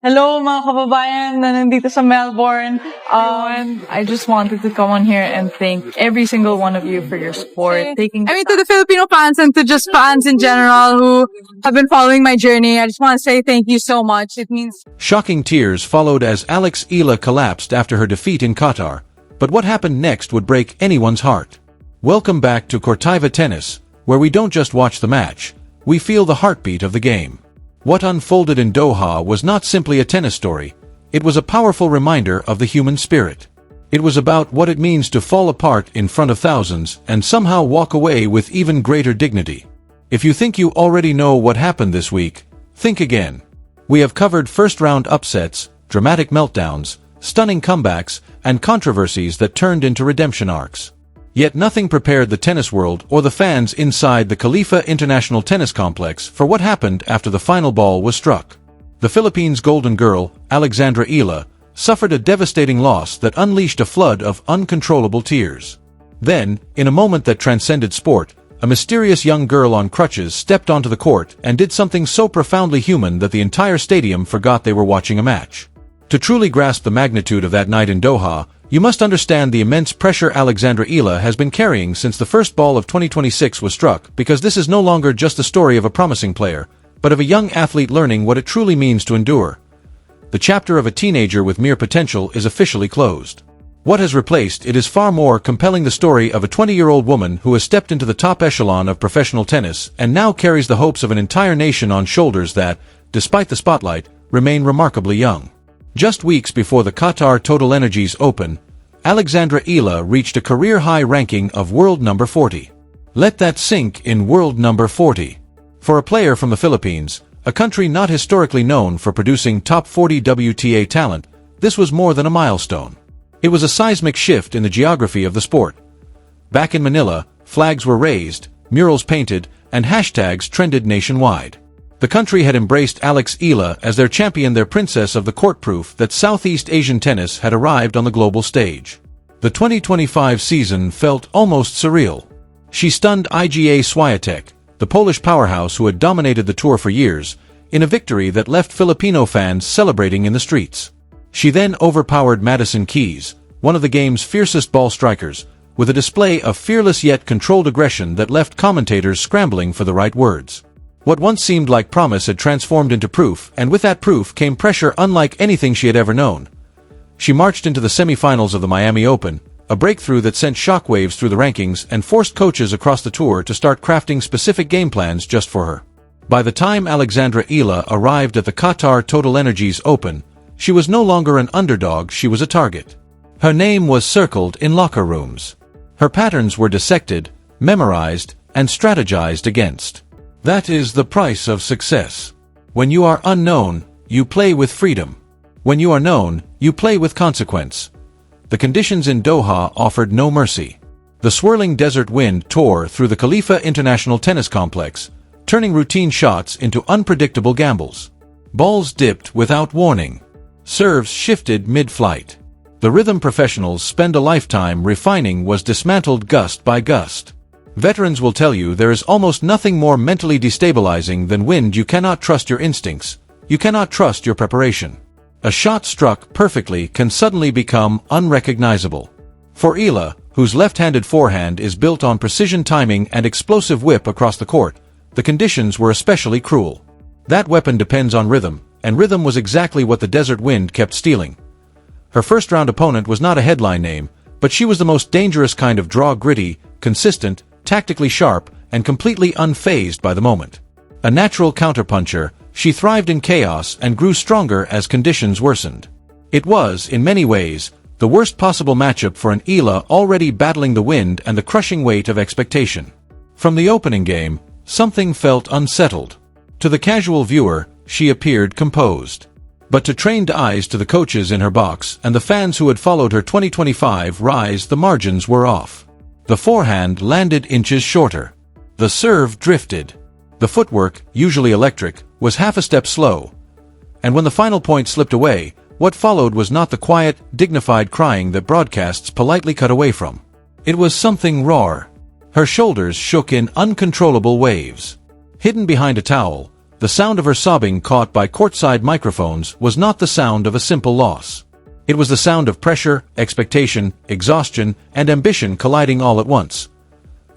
Hello mga kababayan na nandito sa Melbourne. I just wanted to come on here and thank every single one of you for your support. To the Filipino fans and to just fans in general who have been following my journey, I just want to say thank you so much. It means... Shocking tears followed as Eala collapsed after her defeat in Qatar. But what happened next would break anyone's heart. Welcome back to Cortiva Tennis, where we don't just watch the match, we feel the heartbeat of the game. What unfolded in Doha was not simply a tennis story, it was a powerful reminder of the human spirit. It was about what it means to fall apart in front of thousands and somehow walk away with even greater dignity. If you think you already know what happened this week, think again. We have covered first-round upsets, dramatic meltdowns, stunning comebacks, and controversies that turned into redemption arcs. Yet nothing prepared the tennis world or the fans inside the Khalifa International Tennis Complex for what happened after the final ball was struck. The Philippines' golden girl, Eala, suffered a devastating loss that unleashed a flood of uncontrollable tears. Then, in a moment that transcended sport, a mysterious young girl on crutches stepped onto the court and did something so profoundly human that the entire stadium forgot they were watching a match. To truly grasp the magnitude of that night in Doha, you must understand the immense pressure Eala has been carrying since the first ball of 2026 was struck, because this is no longer just the story of a promising player, but of a young athlete learning what it truly means to endure. The chapter of a teenager with mere potential is officially closed. What has replaced it is far more compelling, the story of a 20-year-old woman who has stepped into the top echelon of professional tennis and now carries the hopes of an entire nation on shoulders that, despite the spotlight, remain remarkably young. Just weeks before the Qatar TotalEnergies Open, Eala reached a career-high ranking of world number 40. Let that sink in, world number 40. For a player from the Philippines, a country not historically known for producing top 40 WTA talent, this was more than a milestone. It was a seismic shift in the geography of the sport. Back in Manila, flags were raised, murals painted, and hashtags trended nationwide. The country had embraced Eala as their champion, their princess of the court, proof that Southeast Asian tennis had arrived on the global stage. The 2025 season felt almost surreal. She stunned Iga Swiatek, the Polish powerhouse who had dominated the tour for years, in a victory that left Filipino fans celebrating in the streets. She then overpowered Madison Keys, one of the game's fiercest ball strikers, with a display of fearless yet controlled aggression that left commentators scrambling for the right words. What once seemed like promise had transformed into proof, and with that proof came pressure unlike anything she had ever known. She marched into the semifinals of the Miami Open, a breakthrough that sent shockwaves through the rankings and forced coaches across the tour to start crafting specific game plans just for her. By the time Eala arrived at the Qatar TotalEnergies Open, she was no longer an underdog, she was a target. Her name was circled in locker rooms. Her patterns were dissected, memorized, and strategized against. That is the price of success. When you are unknown, you play with freedom. When you are known, you play with consequence. The conditions in Doha offered no mercy. The swirling desert wind tore through the Khalifa International Tennis Complex, turning routine shots into unpredictable gambles. Balls dipped without warning. Serves shifted mid-flight. The rhythm professionals spend a lifetime refining was dismantled gust by gust. Veterans will tell you there is almost nothing more mentally destabilizing than when you cannot trust your instincts, you cannot trust your preparation. A shot struck perfectly can suddenly become unrecognizable. For Eala, whose left-handed forehand is built on precision timing and explosive whip across the court, the conditions were especially cruel. That weapon depends on rhythm, and rhythm was exactly what the desert wind kept stealing. Her first-round opponent was not a headline name, but she was the most dangerous kind of draw, gritty, consistent, tactically sharp, and completely unfazed by the moment. A natural counterpuncher, she thrived in chaos and grew stronger as conditions worsened. It was, in many ways, the worst possible matchup for an Eala already battling the wind and the crushing weight of expectation. From the opening game, something felt unsettled. To the casual viewer, she appeared composed. But to trained eyes, to the coaches in her box and the fans who had followed her 2025 rise, the margins were off. The forehand landed inches shorter. The serve drifted. The footwork, usually electric, was half a step slow. And when the final point slipped away, what followed was not the quiet, dignified crying that broadcasts politely cut away from. It was something raw. Her shoulders shook in uncontrollable waves. Hidden behind a towel, The sound of her sobbing caught by courtside microphones was not the sound of a simple loss. It was the sound of pressure, expectation, exhaustion, and ambition colliding all at once.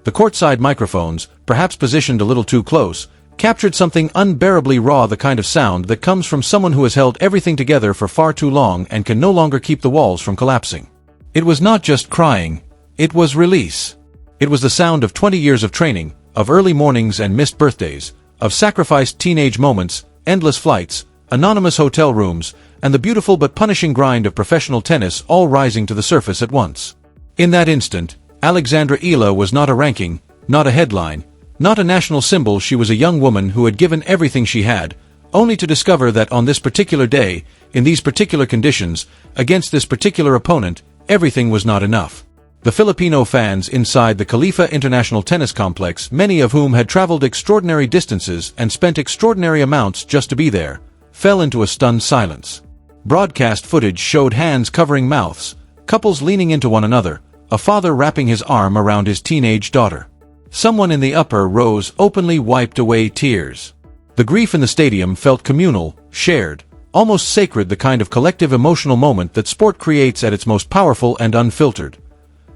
The courtside microphones, perhaps positioned a little too close, captured something unbearably raw, the kind of sound that comes from someone who has held everything together for far too long and can no longer keep the walls from collapsing. It was not just crying, it was release. It was the sound of 20 years of training, of early mornings and missed birthdays, of sacrificed teenage moments, endless flights, anonymous hotel rooms, and the beautiful but punishing grind of professional tennis all rising to the surface at once. In that instant, Alexandra Eala was not a ranking, not a headline, not a national symbol. She was a young woman who had given everything she had, only to discover that on this particular day, in these particular conditions, against this particular opponent, everything was not enough. The Filipino fans inside the Khalifa International Tennis Complex, many of whom had traveled extraordinary distances and spent extraordinary amounts just to be there, fell into a stunned silence. Broadcast footage showed hands covering mouths, couples leaning into one another, a father wrapping his arm around his teenage daughter. Someone in the upper rows openly wiped away tears. The grief in the stadium felt communal, shared, almost sacred, the kind of collective emotional moment that sport creates at its most powerful and unfiltered.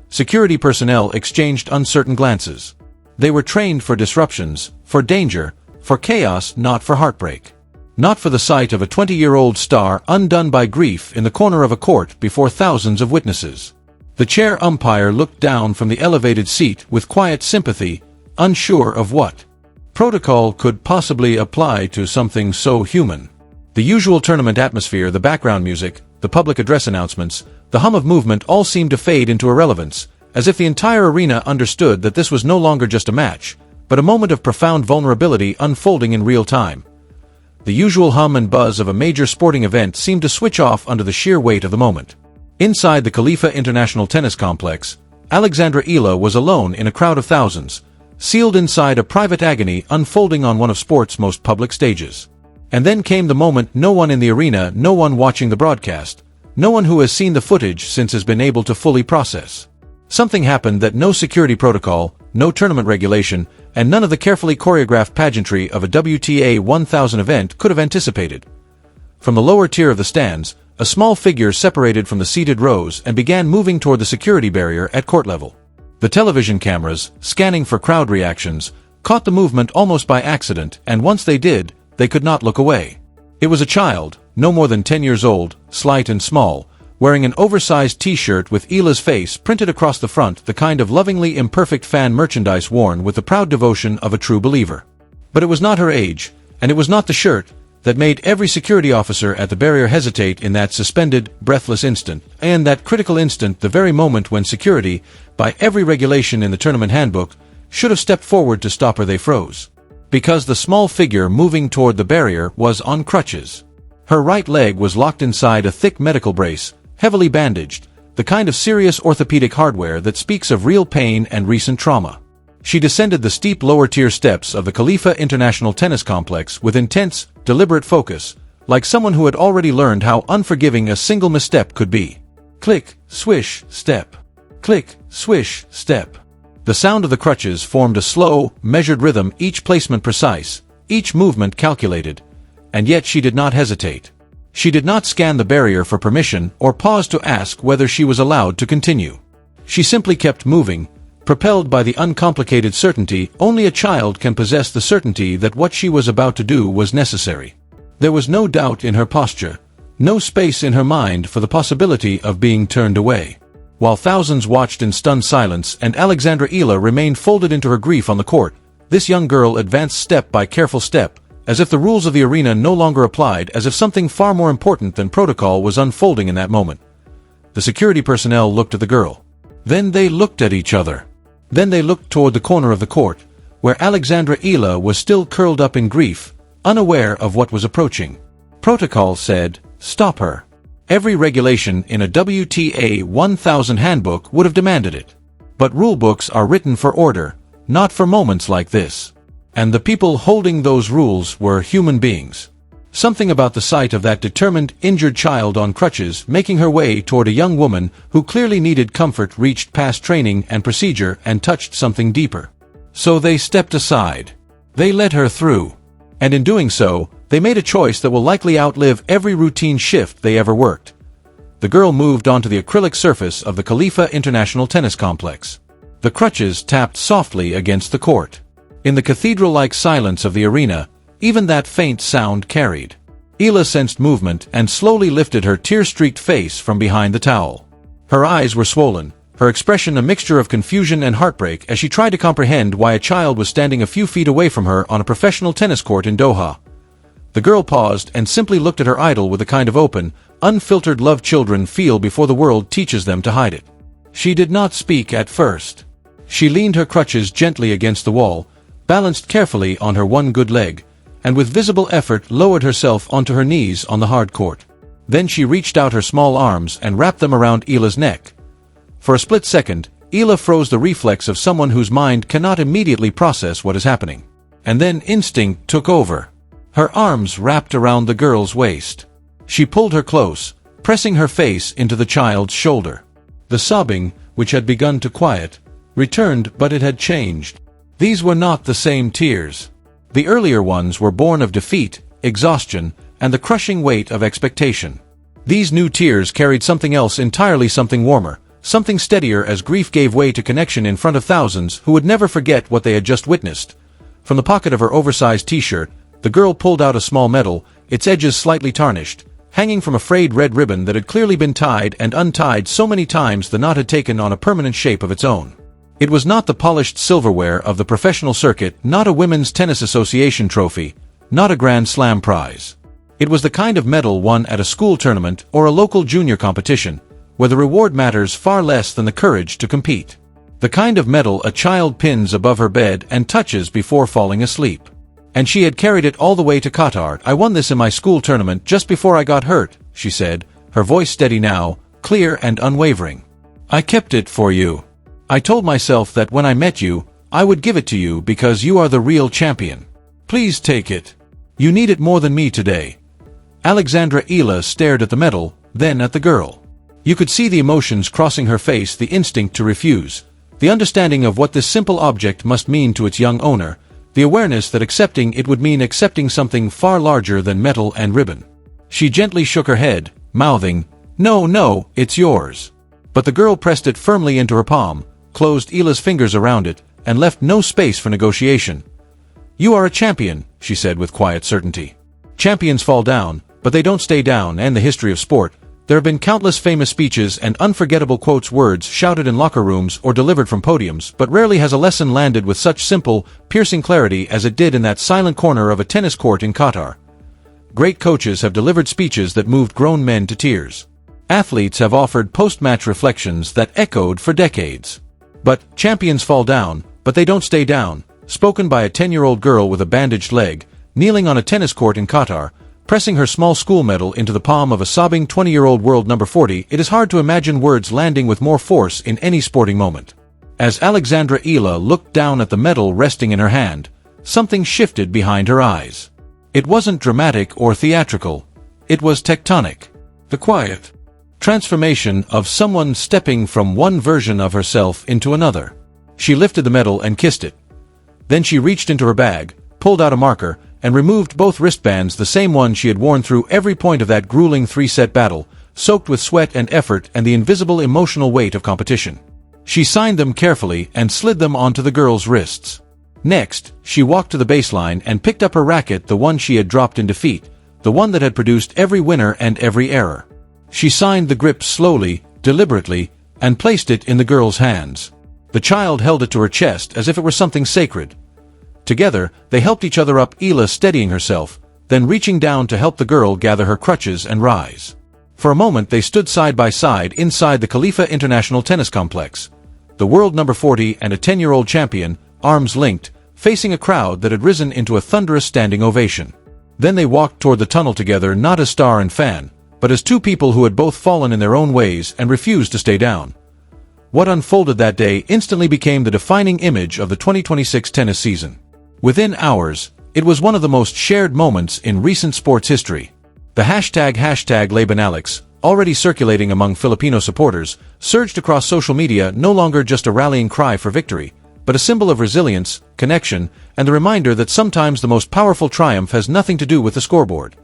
Security personnel exchanged uncertain glances. They were trained for disruptions, for danger, for chaos, not for heartbreak. Not for the sight of a 20-year-old star undone by grief in the corner of a court before thousands of witnesses. The chair umpire looked down from the elevated seat with quiet sympathy, unsure of what protocol could possibly apply to something so human. The usual tournament atmosphere, the background music, the public address announcements, the hum of movement all seemed to fade into irrelevance, as if the entire arena understood that this was no longer just a match, but a moment of profound vulnerability unfolding in real time. The usual hum and buzz of a major sporting event seemed to switch off under the sheer weight of the moment. Inside the Khalifa International Tennis Complex, Alexandra Eala was alone in a crowd of thousands, sealed inside a private agony unfolding on one of sport's most public stages. And then came the moment no one in the arena, no one watching the broadcast, no one who has seen the footage since has been able to fully process. Something happened that no security protocol, no tournament regulation, and none of the carefully choreographed pageantry of a WTA 1000 event could have anticipated. From the lower tier of the stands, a small figure separated from the seated rows and began moving toward the security barrier at court level. The television cameras, scanning for crowd reactions, caught the movement almost by accident, and once they did, they could not look away. It was a child, no more than 10 years old, slight and small, wearing an oversized t-shirt with Eala's face printed across the front, the kind of lovingly imperfect fan merchandise worn with the proud devotion of a true believer. But it was not her age, and it was not the shirt, that made every security officer at the barrier hesitate in that suspended, breathless instant, and that critical instant, the very moment when security, by every regulation in the tournament handbook, should have stepped forward to stop her. They froze. Because the small figure moving toward the barrier was on crutches. Her right leg was locked inside a thick medical brace, heavily bandaged, the kind of serious orthopedic hardware that speaks of real pain and recent trauma. She descended the steep lower-tier steps of the Khalifa International Tennis Complex with intense, deliberate focus, like someone who had already learned how unforgiving a single misstep could be. Click, swish, step. Click, swish, step. The sound of the crutches formed a slow, measured rhythm, each placement precise, each movement calculated. And yet she did not hesitate. She did not scan the barrier for permission or pause to ask whether she was allowed to continue. She simply kept moving, propelled by the uncomplicated certainty only a child can possess, the certainty that what she was about to do was necessary. There was no doubt in her posture, no space in her mind for the possibility of being turned away. While thousands watched in stunned silence and Alexandra Eala remained folded into her grief on the court, this young girl advanced step by careful step, as if the rules of the arena no longer applied, as if something far more important than protocol was unfolding in that moment. The security personnel looked at the girl. Then they looked at each other. Then they looked toward the corner of the court, where Alexandra Eala was still curled up in grief, unaware of what was approaching. Protocol said, "Stop her." Every regulation in a WTA 1000 handbook would have demanded it. But rulebooks are written for order, not for moments like this. And the people holding those rules were human beings. Something about the sight of that determined, injured child on crutches making her way toward a young woman who clearly needed comfort reached past training and procedure and touched something deeper. So they stepped aside. They let her through. And in doing so, they made a choice that will likely outlive every routine shift they ever worked. The girl moved onto the acrylic surface of the Khalifa International Tennis Complex. The crutches tapped softly against the court. In the cathedral-like silence of the arena, even that faint sound carried. Eala sensed movement and slowly lifted her tear-streaked face from behind the towel. Her eyes were swollen, her expression a mixture of confusion and heartbreak as she tried to comprehend why a child was standing a few feet away from her on a professional tennis court in Doha. The girl paused and simply looked at her idol with a kind of open, unfiltered love children feel before the world teaches them to hide it. She did not speak at first. She leaned her crutches gently against the wall, balanced carefully on her one good leg, and with visible effort lowered herself onto her knees on the hard court. Then she reached out her small arms and wrapped them around Eala's neck. For a split second, Eala froze, the reflex of someone whose mind cannot immediately process what is happening. And then instinct took over. Her arms wrapped around the girl's waist. She pulled her close, pressing her face into the child's shoulder. The sobbing, which had begun to quiet, returned, but it had changed. These were not the same tears. The earlier ones were born of defeat, exhaustion, and the crushing weight of expectation. These new tears carried something else entirely, something warmer, something steadier, as grief gave way to connection in front of thousands who would never forget what they had just witnessed. From the pocket of her oversized t-shirt, the girl pulled out a small medal, its edges slightly tarnished, hanging from a frayed red ribbon that had clearly been tied and untied so many times the knot had taken on a permanent shape of its own. It was not the polished silverware of the professional circuit, not a Women's Tennis Association trophy, not a Grand Slam prize. It was the kind of medal won at a school tournament or a local junior competition, where the reward matters far less than the courage to compete. The kind of medal a child pins above her bed and touches before falling asleep. And she had carried it all the way to Qatar. "I won this in my school tournament just before I got hurt," she said, her voice steady now, clear and unwavering. "I kept it for you. I told myself that when I met you, I would give it to you because you are the real champion. Please take it. You need it more than me today." Alexandra Eala stared at the medal, then at the girl. You could see the emotions crossing her face, the instinct to refuse, the understanding of what this simple object must mean to its young owner, the awareness that accepting it would mean accepting something far larger than metal and ribbon. She gently shook her head, mouthing, "No, no, it's yours." But the girl pressed it firmly into her palm, closed Eala's fingers around it, and left no space for negotiation. "You are a champion," she said with quiet certainty. Champions fall down, but they don't stay down, and the history of sport, there have been countless famous speeches and unforgettable quotes, words shouted in locker rooms or delivered from podiums, but rarely has a lesson landed with such simple, piercing clarity as it did in that silent corner of a tennis court in Qatar. Great coaches have delivered speeches that moved grown men to tears. Athletes have offered post-match reflections that echoed for decades. But champions fall down, but they don't stay down, spoken by a 10-year-old girl with a bandaged leg, kneeling on a tennis court in Qatar, pressing her small school medal into the palm of a sobbing 20-year-old world number 40. It is hard to imagine words landing with more force in any sporting moment. As Alexandra Eala looked down at the medal resting in her hand, something shifted behind her eyes. It wasn't dramatic or theatrical. It was tectonic. The quiet transformation of someone stepping from one version of herself into another. She lifted the medal and kissed it. Then she reached into her bag, pulled out a marker, and removed both wristbands, the same one she had worn through every point of that grueling 3-set battle, soaked with sweat and effort and the invisible emotional weight of competition. She signed them carefully and slid them onto the girl's wrists. Next, she walked to the baseline and picked up her racket, the one she had dropped in defeat, the one that had produced every winner and every error. She signed the grip slowly, deliberately, and placed it in the girl's hands. The child held it to her chest as if it were something sacred. Together, they helped each other up, Eala steadying herself, then reaching down to help the girl gather her crutches and rise. For a moment they stood side by side inside the Khalifa International Tennis Complex. The world number 40 and a 10-year-old champion, arms linked, facing a crowd that had risen into a thunderous standing ovation. Then they walked toward the tunnel together, not as star and fan, but as two people who had both fallen in their own ways and refused to stay down. What unfolded that day instantly became the defining image of the 2026 tennis season. Within hours, it was one of the most shared moments in recent sports history. The hashtag #LabanAlex, already circulating among Filipino supporters, surged across social media, no longer just a rallying cry for victory, but a symbol of resilience, connection, and the reminder that sometimes the most powerful triumph has nothing to do with the scoreboard.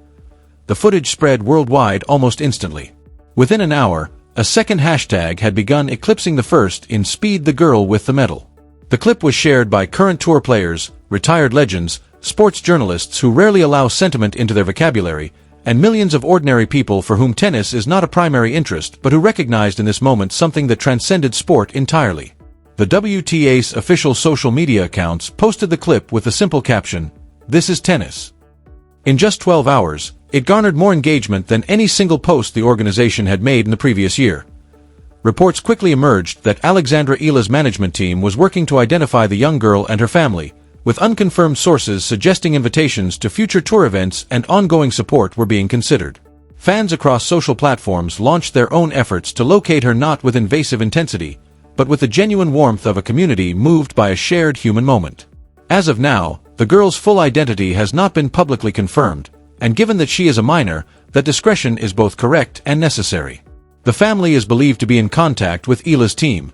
The footage spread worldwide almost instantly. Within an hour, a second hashtag had begun eclipsing the first in Speed the Girl with the Medal. The clip was shared by current tour players, retired legends, sports journalists who rarely allow sentiment into their vocabulary, and millions of ordinary people for whom tennis is not a primary interest but who recognized in this moment something that transcended sport entirely. The WTA's official social media accounts posted the clip with the simple caption, "This is tennis." In just 12 hours, it garnered more engagement than any single post the organization had made in the previous year. Reports quickly emerged that Alexandra Eala's management team was working to identify the young girl and her family, with unconfirmed sources suggesting invitations to future tour events and ongoing support were being considered. Fans across social platforms launched their own efforts to locate her, not with invasive intensity, but with the genuine warmth of a community moved by a shared human moment. As of now, the girl's full identity has not been publicly confirmed, and given that she is a minor, that discretion is both correct and necessary. The family is believed to be in contact with Eala's team.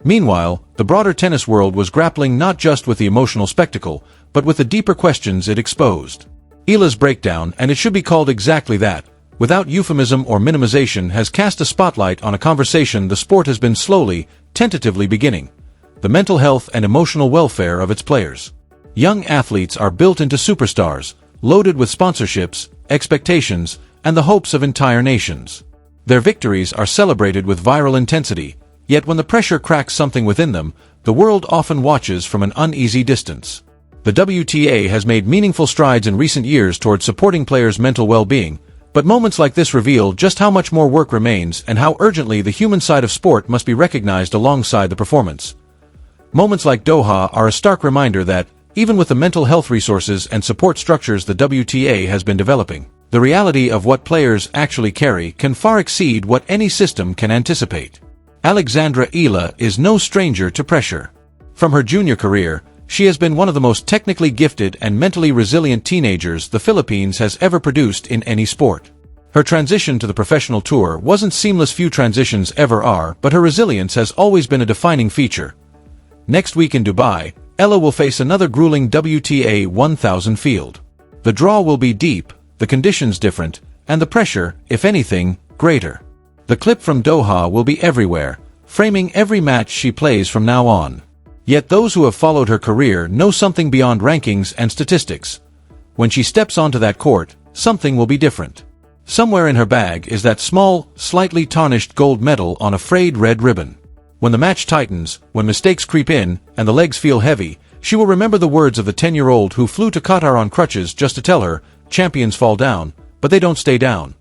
Meanwhile, the broader tennis world was grappling not just with the emotional spectacle, but with the deeper questions it exposed. Eala's breakdown, and it should be called exactly that, without euphemism or minimization, has cast a spotlight on a conversation the sport has been slowly, tentatively beginning: the mental health and emotional welfare of its players. Young athletes are built into superstars, loaded with sponsorships, expectations, and the hopes of entire nations. Their victories are celebrated with viral intensity, yet when the pressure cracks something within them, the world often watches from an uneasy distance. The WTA has made meaningful strides in recent years toward supporting players' mental well-being, but moments like this reveal just how much more work remains and how urgently the human side of sport must be recognized alongside the performance. Moments like Doha are a stark reminder that, even with the mental health resources and support structures the WTA has been developing, the reality of what players actually carry can far exceed what any system can anticipate. Alexandra Eala is no stranger to pressure. From her junior career, she has been one of the most technically gifted and mentally resilient teenagers the Philippines has ever produced in any sport. Her transition to the professional tour wasn't seamless, few transitions ever are, but her resilience has always been a defining feature. Next week in Dubai, Eala will face another grueling WTA 1000 field. The draw will be deep, the conditions different, and the pressure, if anything, greater. The clip from Doha will be everywhere, framing every match she plays from now on. Yet those who have followed her career know something beyond rankings and statistics. When she steps onto that court, something will be different. Somewhere in her bag is that small, slightly tarnished gold medal on a frayed red ribbon. When the match tightens, when mistakes creep in, and the legs feel heavy, she will remember the words of the 10-year-old who flew to Qatar on crutches just to tell her, champions fall down, but they don't stay down.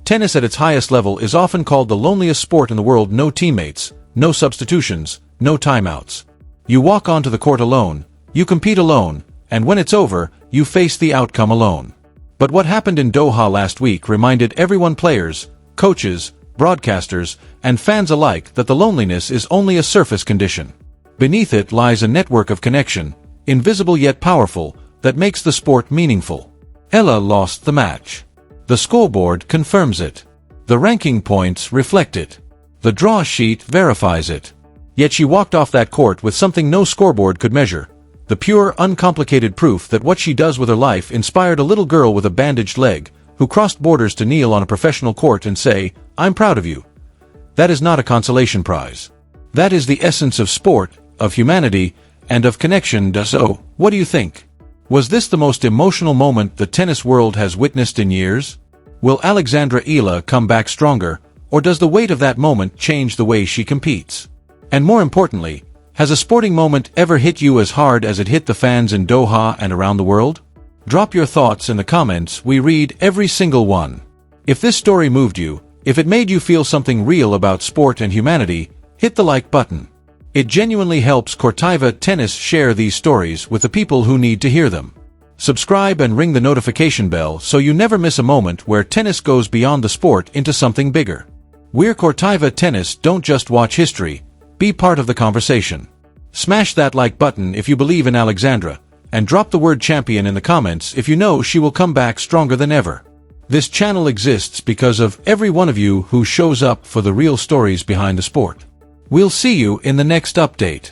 Tennis at its highest level is often called the loneliest sport in the world. No teammates, no substitutions, no timeouts. You walk onto the court alone, you compete alone, and when it's over, you face the outcome alone. But what happened in Doha last week reminded everyone, players, coaches, broadcasters, and fans alike, that the loneliness is only a surface condition. Beneath it lies a network of connection, invisible yet powerful, that makes the sport meaningful. Eala lost the match. The scoreboard confirms it. The ranking points reflect it. The draw sheet verifies it. Yet she walked off that court with something no scoreboard could measure: the pure, uncomplicated proof that what she does with her life inspired a little girl with a bandaged leg, who crossed borders to kneel on a professional court and say, "I'm proud of you." That is not a consolation prize. That is the essence of sport, of humanity, and of connection. So, what do you think? Was this the most emotional moment the tennis world has witnessed in years? Will Alexandra Eala come back stronger, or does the weight of that moment change the way she competes? And more importantly, has a sporting moment ever hit you as hard as it hit the fans in Doha and around the world? Drop your thoughts in the comments. We read every single one. If this story moved you, if it made you feel something real about sport and humanity, hit the like button. It genuinely helps Qatar Tennis share these stories with the people who need to hear them. Subscribe and ring the notification bell so you never miss a moment where tennis goes beyond the sport into something bigger. We're Qatar Tennis. Don't just watch history, be part of the conversation. Smash that like button if you believe in Alexandra, and drop the word champion in the comments if you know she will come back stronger than ever. This channel exists because of every one of you who shows up for the real stories behind the sport. We'll see you in the next update.